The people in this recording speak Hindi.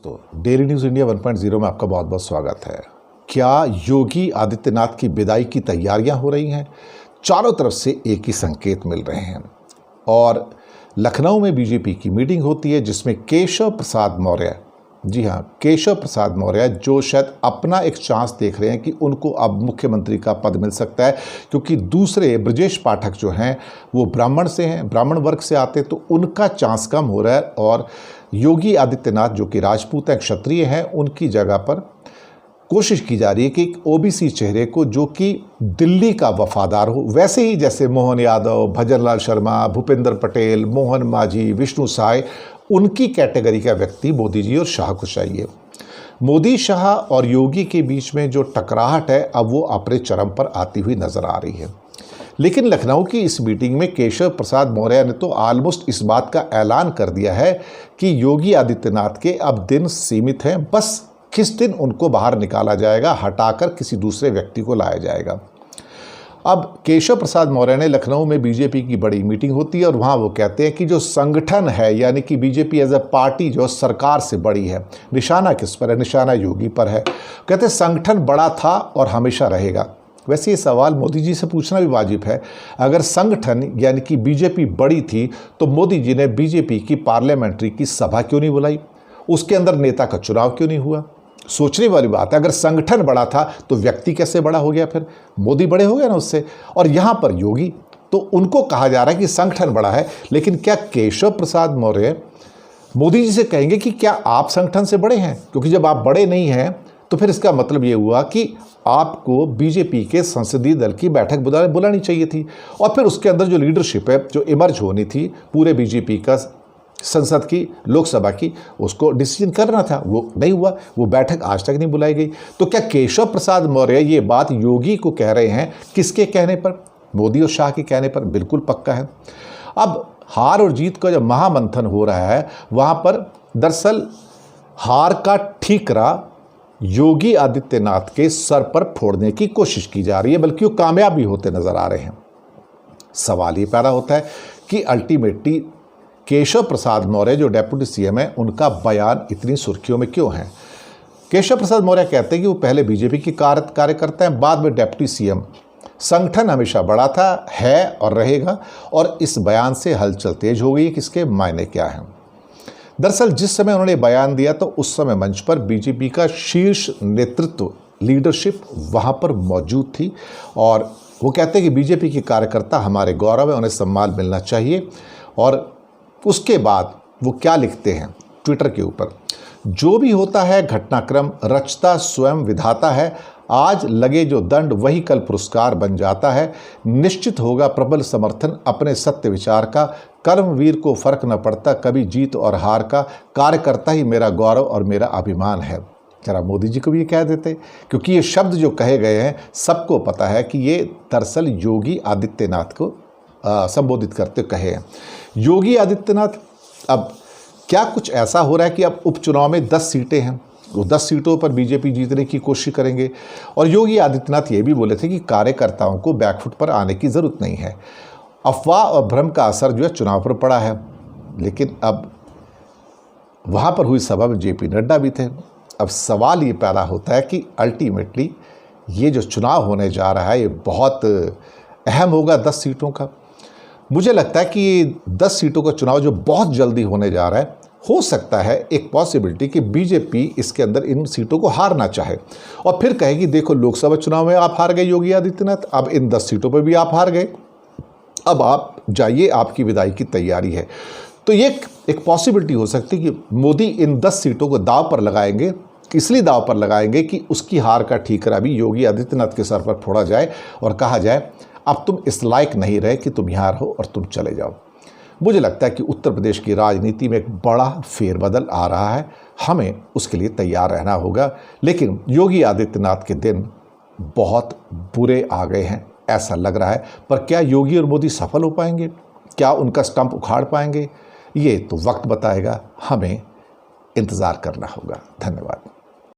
तो डेली न्यूज़ इंडिया 1.0 में आपका बहुत बहुत स्वागत है। क्या योगी आदित्यनाथ की विदाई की तैयारियां हो रही हैं? चारों तरफ से एक ही संकेत मिल रहे हैं और लखनऊ में बीजेपी की मीटिंग होती है जिसमें केशव प्रसाद मौर्य, जी हाँ, केशव प्रसाद मौर्य जो शायद अपना एक चांस देख रहे हैं कि उनको अब मुख्यमंत्री का पद मिल सकता है, क्योंकि दूसरे ब्रजेश पाठक जो हैं वो ब्राह्मण से हैं, ब्राह्मण वर्ग से आते, तो उनका चांस कम हो रहा है और योगी आदित्यनाथ जो कि राजपूत हैं, क्षत्रिय हैं, उनकी जगह पर कोशिश की जा रही है कि एक ओबीसी चेहरे को जो कि दिल्ली का वफादार हो, वैसे ही जैसे मोहन यादव, भजनलाल शर्मा, भूपेंद्र पटेल, मोहन मांझी, विष्णु साय, उनकी कैटेगरी का व्यक्ति मोदी जी और शाह को चाहिए। मोदी शाह और योगी के बीच में जो टकराहट है अब वो अपने चरम पर आती हुई नजर आ रही है। लेकिन लखनऊ की इस मीटिंग में केशव प्रसाद मौर्य ने तो ऑलमोस्ट इस बात का ऐलान कर दिया है कि योगी आदित्यनाथ के अब दिन सीमित हैं, बस किस दिन उनको बाहर निकाला जाएगा, हटाकर किसी दूसरे व्यक्ति को लाया जाएगा। अब केशव प्रसाद मौर्य ने लखनऊ में बीजेपी की बड़ी मीटिंग होती है और वहाँ वो कहते हैं कि जो संगठन है, यानी कि बीजेपी एज ए पार्टी जो सरकार से बड़ी है, निशाना किस पर है? निशाना योगी पर है। कहते हैं संगठन बड़ा था और हमेशा रहेगा। वैसे ये सवाल मोदी जी से पूछना भी वाजिब है। अगर संगठन यानी कि बीजेपी बड़ी थी तो मोदी जी ने बीजेपी की पार्लियामेंट्री की सभा क्यों नहीं बुलाई? उसके अंदर नेता का चुनाव क्यों नहीं हुआ? सोचने वाली बात है। अगर संगठन बड़ा था तो व्यक्ति कैसे बड़ा हो गया? फिर मोदी बड़े हो गए ना उससे। और यहाँ पर योगी, तो उनको कहा जा रहा है कि संगठन बड़ा है, लेकिन क्या केशव प्रसाद मौर्य मोदी जी से कहेंगे कि क्या आप संगठन से बड़े हैं? क्योंकि जब आप बड़े नहीं हैं तो फिर इसका मतलब ये हुआ कि आपको बीजेपी के संसदीय दल की बैठक बुलानी चाहिए थी और फिर उसके अंदर जो लीडरशिप है जो इमर्ज होनी थी पूरे बीजेपी का, संसद की, लोकसभा की, उसको डिसीजन करना था, वो नहीं हुआ। वो बैठक आज तक नहीं बुलाई गई। तो क्या केशव प्रसाद मौर्य ये बात योगी को कह रहे हैं? किसके कहने पर? मोदी और शाह के कहने पर। बिल्कुल पक्का है। अब हार और जीत का जब महामंथन हो रहा है वहाँ पर दरअसल हार का ठीकरा योगी आदित्यनाथ के सर पर फोड़ने की कोशिश की जा रही है, बल्कि वो कामयाब भी होते नजर आ रहे हैं। सवाल ये पैदा होता है कि अल्टीमेटली केशव प्रसाद मौर्य जो डेप्यूटी सीएम है, उनका बयान इतनी सुर्खियों में क्यों है? केशव प्रसाद मौर्य कहते हैं कि वो पहले बीजेपी के कार्यकर्ता हैं, बाद में डेप्यूटी सीएम। संगठन हमेशा बड़ा था, है और रहेगा। और इस बयान से हलचल तेज हो गई है कि इसके मायने क्या हैं। दरअसल जिस समय उन्होंने बयान दिया तो उस समय मंच पर बीजेपी का शीर्ष नेतृत्व, लीडरशिप वहाँ पर मौजूद थी और वो कहते हैं कि बीजेपी के कार्यकर्ता हमारे गौरव है, उन्हें सम्मान मिलना चाहिए। और उसके बाद वो क्या लिखते हैं ट्विटर के ऊपर? जो भी होता है घटनाक्रम रचता स्वयं विधाता है, आज लगे जो दंड वही कल पुरस्कार बन जाता है। निश्चित होगा प्रबल समर्थन अपने सत्य विचार का, कर्मवीर को फर्क न पड़ता कभी जीत और हार का, कार्यकर्ता ही मेरा गौरव और मेरा अभिमान है। जरा मोदी जी को भी ये कह देते, क्योंकि ये शब्द जो कहे गए हैं सबको पता है कि ये दरअसल योगी आदित्यनाथ को संबोधित करते कहे हैं। योगी आदित्यनाथ, अब क्या कुछ ऐसा हो रहा है कि अब उपचुनाव में 10 सीटें हैं, वो 10 सीटों पर बीजेपी जीतने की कोशिश करेंगे। और योगी आदित्यनाथ ये भी बोले थे कि कार्यकर्ताओं को बैकफुट पर आने की ज़रूरत नहीं है। अफवाह और भ्रम का असर जो है चुनाव पर पड़ा है। लेकिन अब वहाँ पर हुई सभा में जेपी नड्डा भी थे। अब सवाल ये पैदा होता है कि अल्टीमेटली ये जो चुनाव होने जा रहा है ये बहुत अहम होगा 10 सीटों का। मुझे लगता है कि ये 10 सीटों का चुनाव जो बहुत जल्दी होने जा रहा है, हो सकता है एक पॉसिबिलिटी कि बीजेपी इसके अंदर इन सीटों को हारना चाहे और फिर कहे कि देखो लोकसभा चुनाव में आप हार गए योगी आदित्यनाथ, अब इन 10 सीटों पर भी आप हार गए, अब आप जाइए, आपकी विदाई की तैयारी है। तो ये एक पॉसिबिलिटी हो सकती है कि मोदी इन 10 सीटों को दाव पर लगाएंगे, इसलिए दाव पर लगाएंगे कि उसकी हार का ठीकरा भी योगी आदित्यनाथ के सर पर फोड़ा जाए और कहा जाए अब तुम इस लायक नहीं रहे कि तुम यहाँ रहो और तुम चले जाओ। मुझे लगता है कि उत्तर प्रदेश की राजनीति में एक बड़ा फेरबदल आ रहा है, हमें उसके लिए तैयार रहना होगा। लेकिन योगी आदित्यनाथ के दिन बहुत बुरे आ गए हैं ऐसा लग रहा है। पर क्या योगी और मोदी सफल हो पाएंगे? क्या उनका स्टंप उखाड़ पाएंगे? ये तो वक्त बताएगा, हमें इंतज़ार करना होगा। धन्यवाद।